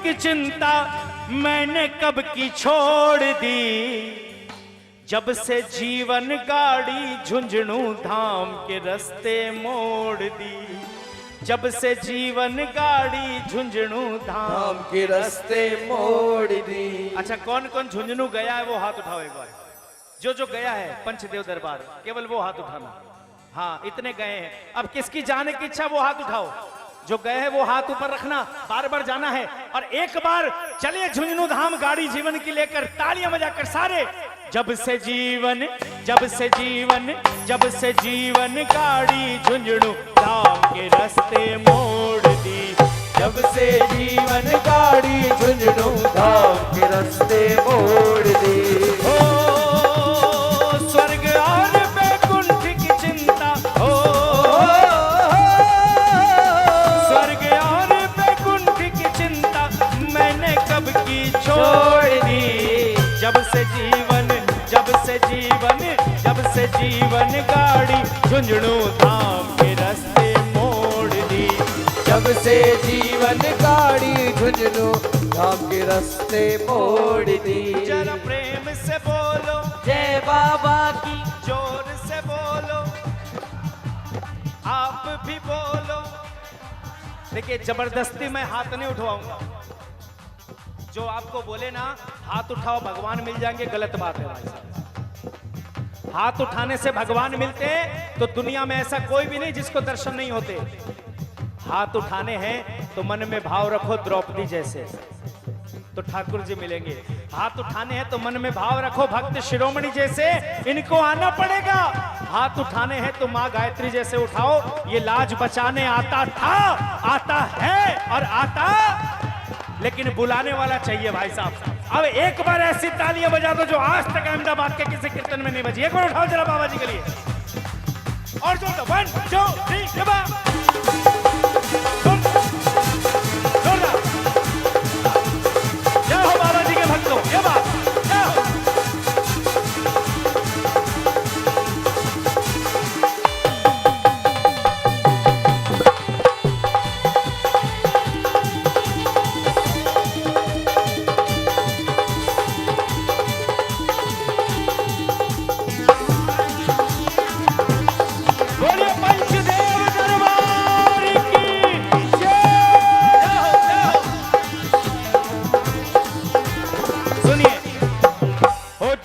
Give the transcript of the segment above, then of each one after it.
की चिंता मैंने कब की छोड़ दी, जब से जीवन गाड़ी झुंझुनू धाम के रास्ते मोड़ दी, जब से जीवन गाड़ी झुंझुनू धाम के रास्ते मोड़ दी। अच्छा, कौन कौन झुंझुनू गया है वो हाथ उठाओ एक बार। जो गया है पंचदेव दरबार, केवल वो हाथ उठाना। हाँ, इतने गए हैं। अब किसकी जाने की इच्छा वो हाथ उठाओ। जो गए हैं वो हाथ ऊपर रखना, बार बार जाना है। और एक बार चलिए झुंझुनू धाम गाड़ी जीवन की लेकर, तालियां बजाकर सारे। जब से जीवन गाड़ी झुंझुनू धाम के रास्ते मोड़ दी, जब से जीवन गाड़ी झुंझुनू धाम के रास्ते मोड़ दी। हो स्वर्ग और वैकुंठ की चिंता, हो स्वर्ग और वैकुंठ की चिंता मैंने कब की छोड़ दी, जब से जीवन गाड़ी झुंझुनू धाम के रास्ते मोड़ दी, जब से जीवन गाड़ी झुंझुनू धाम के रास्ते मोड़ दी। जरा प्रेम से बोलो जय बाबा की, जोर से बोलो, आप भी बोलो। देखिए, जबरदस्ती मैं हाथ नहीं उठवाऊंगा। जो आपको बोले ना हाथ उठाओ भगवान मिल जाएंगे, गलत बात है भाई साहब। हाथ उठाने से भगवान मिलते तो दुनिया में ऐसा कोई भी नहीं जिसको दर्शन नहीं होते। हाथ उठाने हैं तो मन में भाव रखो द्रौपदी जैसे, तो ठाकुर जी मिलेंगे। हाथ उठाने हैं तो मन में भाव रखो भक्त शिरोमणि जैसे, इनको आना पड़ेगा। हाथ उठाने हैं तो माँ गायत्री जैसे उठाओ। ये लाज बचाने आता था, आता है और आता, लेकिन बुलाने वाला चाहिए भाई साहब। अब एक बार ऐसी तालियां बजा दो जो आज तक अहमदाबाद के किसी कीर्तन में नहीं बजी। एक बार उठाओ जरा बाबा जी के लिए, और जो 1 2 3 जय हो बाबा जी के भक्तों, ये बात जय हो।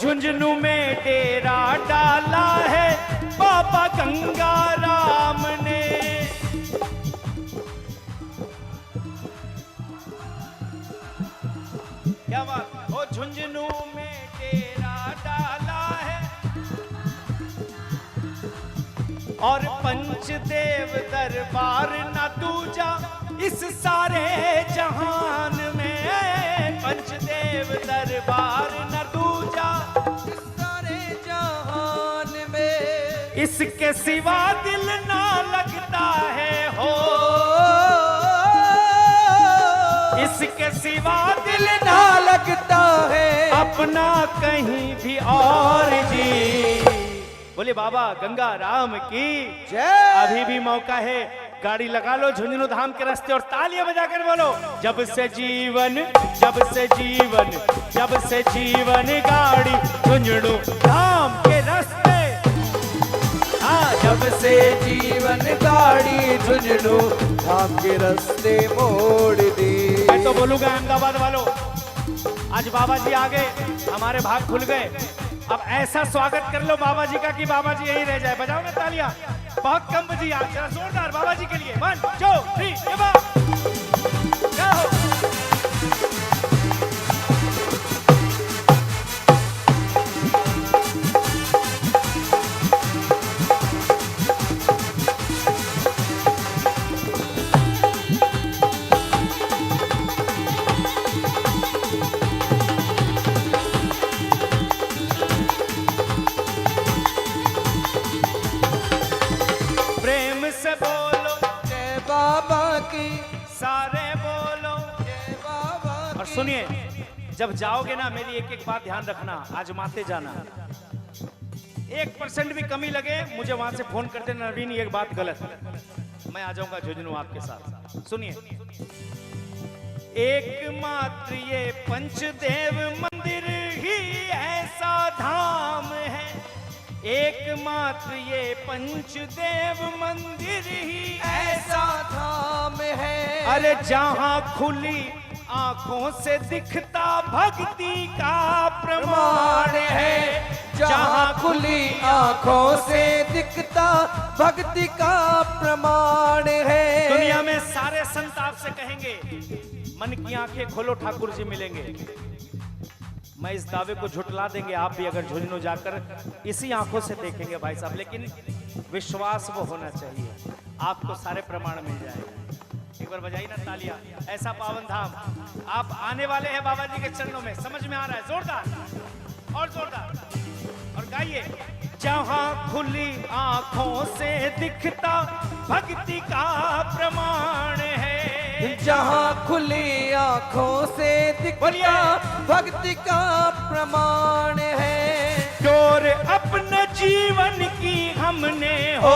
झुंझुनू में डेरा डाला है बाबा गंगा राम ने, क्या बात। ओ झुंझुनू में डेरा डाला है और पंचदेव दरबार न दूजा इस सारे जहान में, पंचदेव दरबार न दूजा इसके सिवा दिल ना लगता है, हो इसके सिवा दिल ना लगता है अपना कहीं भी और जी। बोले बाबा गंगा राम की जय। अभी भी मौका है, गाड़ी लगा लो झुंझुनू धाम के रास्ते और तालियां बजाकर बोलो, जब से जीवन गाड़ी झुंझुनू धाम के रास्ते, जब से जीवन गाड़ी झुंझुनू धाम के रास्ते मोड़ दी। मैं तो बोलूंगा अहमदाबाद वालों, आज बाबा जी आ गए, हमारे भाग खुल गए। अब ऐसा स्वागत कर लो बाबा जी का कि बाबा जी यहीं रह जाए। बजाओ ना तालियां, बहुत कम बजी आज, जरा जोरदार बाबा जी के लिए। 1 2 3 क्या हो। से बोलो जय बाबा की, सारे बोलो जय बाबा की। और सुनिए, जब जाओगे ना मेरी एक एक बात ध्यान रखना, आजमाते जाना। 1% भी कमी लगे मुझे वहां से फोन कर देना, नवीन ये बात गलत है, मैं आ जाऊंगा झुंझुनू आपके साथ। सुनिए, एकमात्र ये पंचदेव मंदिर ही ऐसा धाम है, एकमात्र ये पंचदेव मंदिर ही ऐसा धाम है। अरे जहां खुली आंखों से दिखता भक्ति का प्रमाण है, जहां खुली आंखों से दिखता भक्ति का प्रमाण है। दुनिया में सारे संत आपसे कहेंगे मन की आंखें खोलो ठाकुर जी मिलेंगे। मैं इस दावे को झुटला देंगे आप भी अगर झुंझुनू जाकर इसी आंखों से देखेंगे भाई साहब, लेकिन विश्वास वो होना चाहिए, आपको सारे प्रमाण मिल जाएगा। एक बार बजाइए ना तालियां। ऐसा पावन धाम आप आने वाले हैं बाबा जी के चरणों में, समझ में आ रहा है? जोरदार और जोरदार और गाइए। जहां खुली आंखों से दिखता भक्ति का प्रमाण है, जहां खुली आंखों से दिखता भक्ति का प्रमाण है। डोर अपने जीवन की हमने हो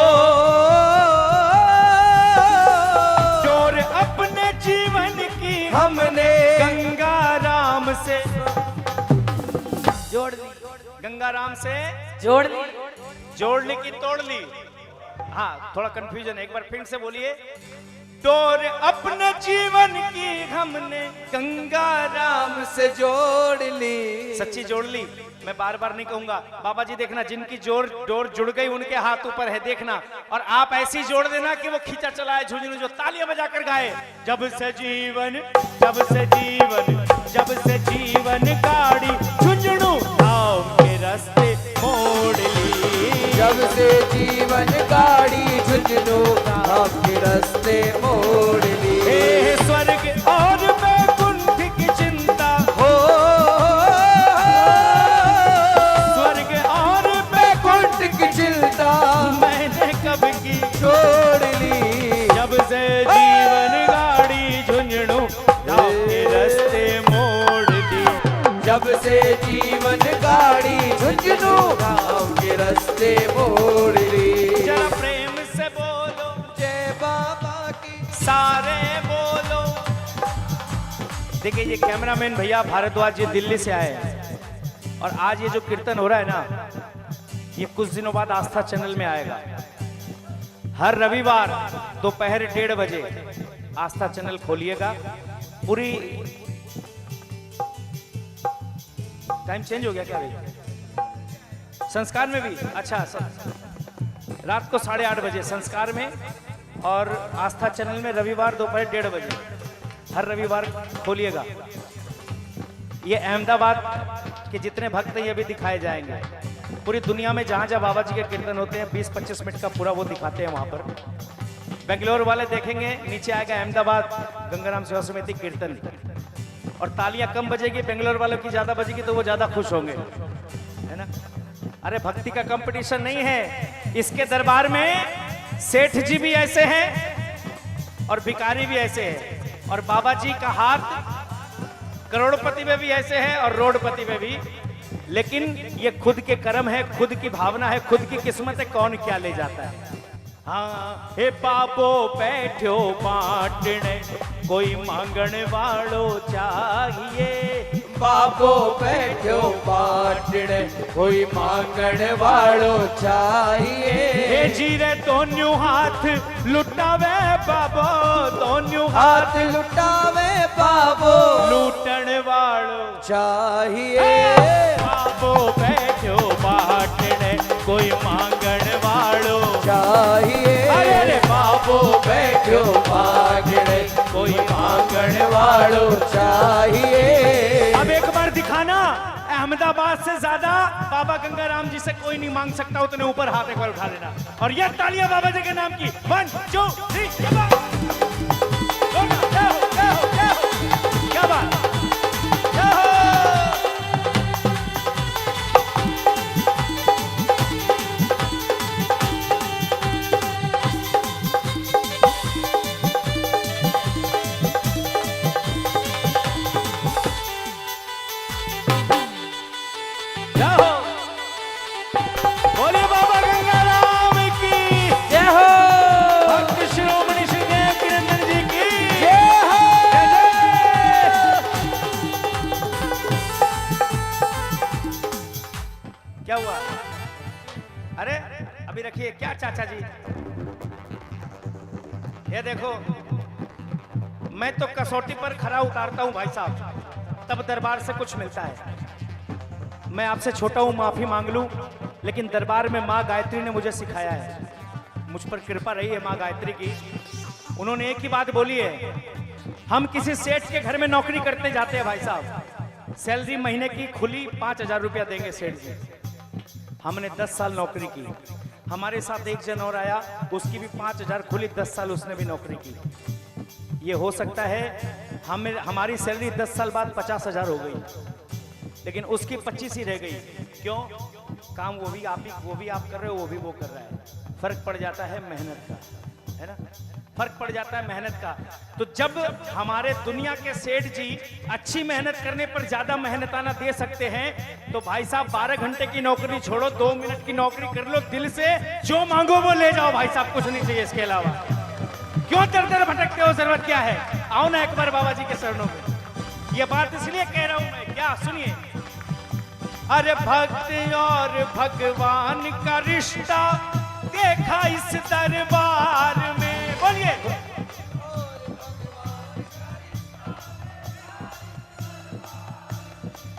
डोर अपने जीवन की हमने गंगा राम से जोड़ ली, गंगा राम से जोड़ ली, जोड़ ली कि तोड़ ली? हाँ थोड़ा कंफ्यूजन है, एक बार फिर से बोलिए। डोर अपने जीवन की हमने गंगा राम से जोड़ ली। सच्ची जोड़ ली, मैं बार बार नहीं कहूंगा। बाबा जी देखना, जिनकी डोर जुड़ गई उनके हाथ ऊपर है, देखना। और आप ऐसी जोड़ देना कि वो खींचा चला है झुंझुनू, जो तालियां बजाकर गाए। जब से जीवन जब से जीवन जब से जीवन गाड़ी झुंझुनू धाम के रास्ते मोड़ ली, जब से जीवन गाड़ी झुंझुनू धाम के रास्ते मोड़ ली। हे स्वर्ग और वैकुंठ की चिंता हो स्वर्ग और वैकुंठ की चिंता मैंने कब की छोड़ ली। जब से जीवन गाड़ी झुंझुनू धाम के रास्ते मोड़ दी, जब से जीवन गाड़ी झुंझुनू धाम के रास्ते मोड़ ली। जरा प्रेम से बोलो जय बाबा की, सारे बोलो। देखिए ये कैमरामैन भैया भारद्वाज जी दिल्ली से आए हैं, और आज ये जो कीर्तन हो रहा है ना, ये कुछ दिनों बाद आस्था चैनल में आएगा। हर रविवार दोपहर 1:30 बजे आस्था चैनल खोलिएगा। पूरी टाइम चेंज हो गया क्या भाई? संस्कार में भी अच्छा रात को 8:30 बजे संस्कार में, और आस्था चैनल में रविवार दोपहर 1:30 बजे हर रविवार खोलिएगा। ये अहमदाबाद के जितने भक्त हैं ये भी दिखाए जाएंगे। पूरी दुनिया में जहां जहां बाबा जी के कीर्तन होते हैं 20-25 मिनट का पूरा वो दिखाते हैं वहां पर। बेंगलोर वाले देखेंगे, नीचे आएगा अहमदाबाद गंगाराम सेवा समिति कीर्तन, और तालियां कम बजेगी, बेंगलोर वालों की ज्यादा बजेगी तो वो ज्यादा खुश होंगे, है ना? अरे भक्ति का कंपटीशन नहीं है, इसके दरबार में सेठ जी भी ऐसे हैं और भिखारी भी ऐसे हैं, और बाबा जी का हाथ करोड़पति में भी ऐसे है और रोडपति में भी। लेकिन ये खुद के कर्म है, खुद की भावना है, खुद की किस्मत है, कौन क्या ले जाता है। हाँ हे बाबो बैठो बाटने, कोई मांगने वालो चाहिए। बाबो बैठो बाटने, कोई मांगने वालो चाहिए। हे जीरे दोन्यू हाथ लुटावे बाबो, दोन्यू हाथ लुटावे बाबो, लूटने वालो चाहिए। बाबो बैठो बाटने, कोई मांगने वालो चाहिए। अरे बाबो बैठो मांगने, कोई मांगने वालो चाहिए। अब एक बार दिखाना, अहमदाबाद से ज्यादा बाबा गंगाराम जी से कोई नहीं मांग सकता, उतने ऊपर हाथ एक बार उठा लेना। और ये तालियां बाबा जी के नाम की। 1 2 3 क्या बात। बोलिए बाबा गंगाराम की जय हो। भक्त शिरोमणि श्री देव चाचा जी, ये देखो मैं तो कसौटी पर खरा उतारता हूं भाई साहब, तब दरबार से कुछ मिलता है। मैं आपसे छोटा हूं, माफी मांग लूं, लेकिन दरबार में माँ गायत्री ने मुझे सिखाया है, मुझ पर कृपा रही है माँ गायत्री की। उन्होंने एक ही बात बोली है, हम किसी सेठ के घर में नौकरी करते जाते हैं भाई साहब, सैलरी महीने की खुली 5,000 रुपया देंगे सेठ जी। हमने 10 साल नौकरी की, हमारे साथ एक जन और आया, उसकी भी 5,000 खुली, 10 साल उसने भी नौकरी की। ये हो सकता है हमारी सैलरी 10 साल बाद 50,000 हो गई, लेकिन उसकी 25 ही रह गई। क्यों? काम वो भी आप कर रहे हो, वो भी वो कर रहा है। फर्क पड़ जाता है मेहनत का, है ना, फर्क पड़ जाता है मेहनत का। तो जब हमारे दुनिया के सेठ जी अच्छी मेहनत करने पर ज्यादा मेहनताना दे सकते हैं, तो भाई साहब 12 घंटे की नौकरी छोड़ो, 2 मिनट की नौकरी कर लो, दिल से जो मांगो वो ले जाओ भाई साहब, कुछ नहीं चाहिए इसके अलावा। क्यों दर दर भटकते हो, जरूरत क्या है? आओ ना एक बार बाबा जी के चरणों में। ये बात इसलिए कह रहा हूं मैं, क्या सुनिए, अरे भक्त और भगवान का रिश्ता देखा इस दरबार में, बोलिए।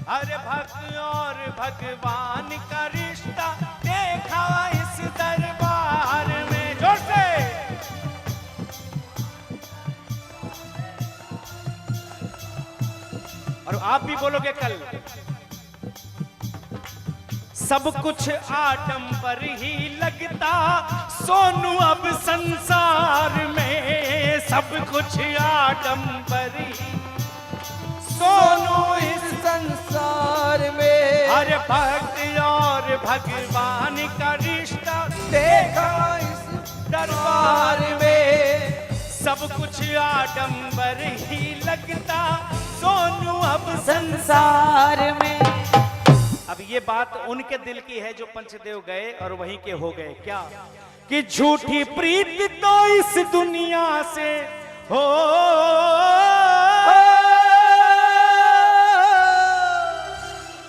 अरे भक्त और भगवान का रिश्ता देखा इस दरबार में, जोर से। और आप भी बोलोगे कल, सब कुछ आडंबर ही लगता सोनू अब संसार में, सब कुछ आडंबर ही सोनू इस संसार में। हर भक्त और भगवान का रिश्ता देखा इस दरबार में, सब कुछ आडंबर ही लगता सोनू अब संसार में। अब ये बात उनके दिल की है जो पंचदेव गए और वहीं के हो गए। क्या कि झूठी प्रीत तो इस दुनिया से हो,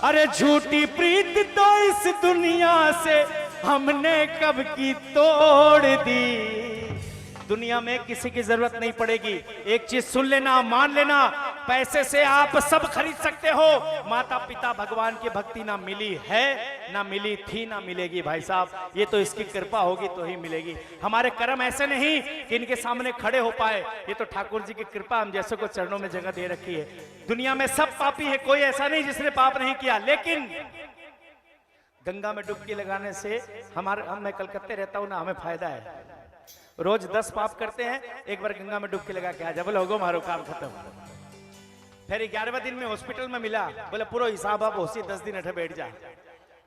अरे झूठी प्रीत तो इस दुनिया से हमने कब की तोड़ दी। दुनिया में किसी की जरूरत नहीं पड़ेगी। एक चीज सुन लेना, मान लेना, पैसे से आप सब खरीद सकते हो, माता पिता भगवान की भक्ति ना मिली है, ना मिली थी, ना मिलेगी भाई साहब। ये तो इसकी कृपा होगी तो ही मिलेगी। हमारे कर्म ऐसे नहीं कि इनके सामने खड़े हो पाए, ये तो ठाकुर जी की कृपा हम जैसे को चरणों में जगह दे रखी है। दुनिया में सब पापी है, कोई ऐसा नहीं जिसने पाप नहीं किया, लेकिन गंगा में डुबकी लगाने से मैं कलकत्ते रहता हूं ना, हमें फायदा है। रोज 10 पाप करते हैं, एक बार गंगा में डुबकी लगा के आ जा, बोले होगो मारो काम खत्म। फिर 11वें दिन में हॉस्पिटल में मिला, बोले पूरा हिसाब अब होशी, 10 दिन अठे बैठ जा,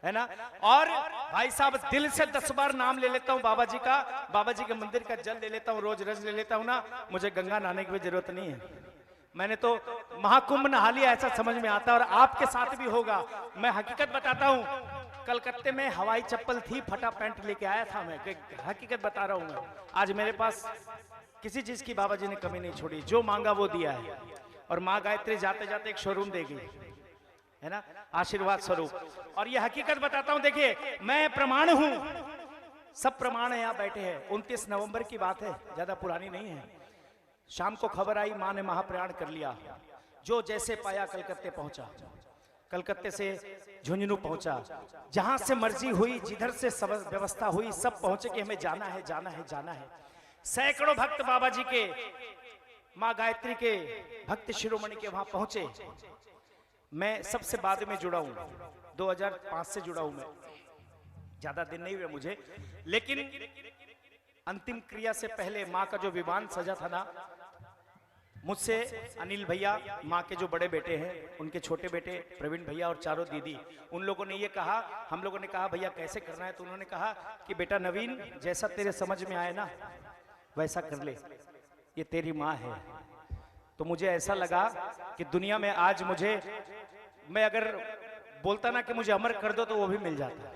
है ना। और भाई साहब दिल से 10 बार नाम ले लेता हूँ बाबा जी का, बाबा जी के मंदिर का जल ले लेता हूँ, रोज रज ले लेता हूँ ना, मुझे गंगा नहाने की भी जरूरत नहीं है। मैंने तो महाकुंभ नहा लिया, ऐसा समझ में आता है, और आपके साथ भी होगा। मैं हकीकत बताता हूँ, कलकत्ते में हवाई चप्पल थी, फटा पैंट लेके आया था मैं, हकीकत बता रहा हूं मैं। आज मेरे पास किसी चीज की बाबा जी ने कमी नहीं छोड़ी, जो मांगा वो दिया है। और माँ गायत्री जाते जाते एक शोरूम देगी, है ना, आशीर्वाद स्वरूप। और ये हकीकत बताता हूं, देखिए मैं प्रमाण हूं, सब प्रमाण है, यहाँ बैठे हैं। 29 नवंबर की बात है, ज्यादा पुरानी नहीं है। शाम को खबर आई, माँ ने महाप्रयाण कर लिया, जो जैसे पाया कलकत्ते पहुंचा, कलकत्ते से झुंझुनू पहुंचा, जहां से मर्जी हुई, जिधर से व्यवस्था हुई, सब पहुंचे कि हमें जाना है, जाना है, जाना है। सैकड़ों भक्त बाबा जी के, मां गायत्री के भक्त शिरोमणि के वहां पहुंचे। मैं सबसे बाद में जुड़ा हूं, 2005 से जुड़ा हूं मैं, ज्यादा दिन नहीं हुए मुझे, लेकिन अंतिम क्रिया से पहले मां का जो विमान सजा था ना, मुझसे अनिल भैया, माँ के जो बड़े बेटे हैं, उनके छोटे बेटे प्रवीण भैया और चारों दीदी, उन लोगों ने ये कहा, हम लोगों ने कहा भैया कैसे करना है, तो उन्होंने कहा कि बेटा नवीन, जैसा तेरे समझ में आए ना वैसा कर ले, ये तेरी माँ है। तो मुझे ऐसा लगा कि दुनिया में आज मुझे, मैं अगर बोलता ना कि मुझे अमर कर दो तो वो भी मिल जाता,